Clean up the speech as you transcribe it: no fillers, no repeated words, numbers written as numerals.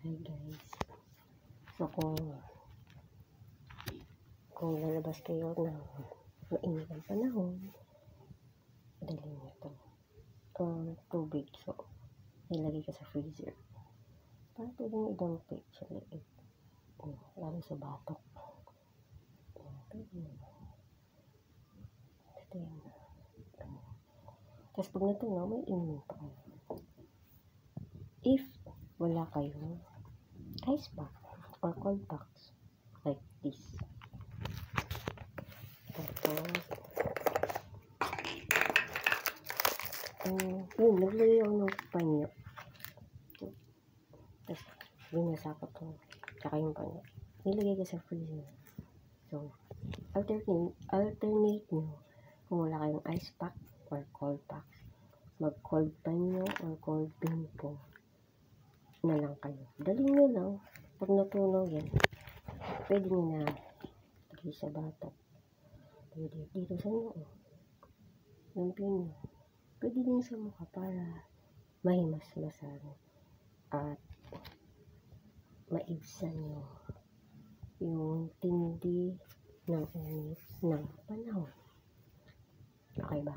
Hi guys. So kung lalabas kayo ng mainit ang panahon, dali nyo ito. Tubig. So, ilagay ka sa freezer. Para pwedeng idumpik sa liit. Lalo sa batok. Ito yan. Tapos pag natunaw, may inumin pa kayo. If wala kayong ice pack or cold packs like this. Tapos yun, naglagay ako ng panyo. Tapos binasa ko ito. Tsaka yung panyo. Nilagay ko sa freezer. So, alternate nyo kung wala kayong ice pack or cold packs. Mag-cold panyo or cold bimpo na lang kayo. Dali nyo lang. Pag natunaw yan, pwede nyo na lagay sa batok. Pwede dito sa noo. Lampion nyo. Pwede din sa mukha para mahimas-masan at maibsan nyo yung tindi ng init ng panahon. Okay ba?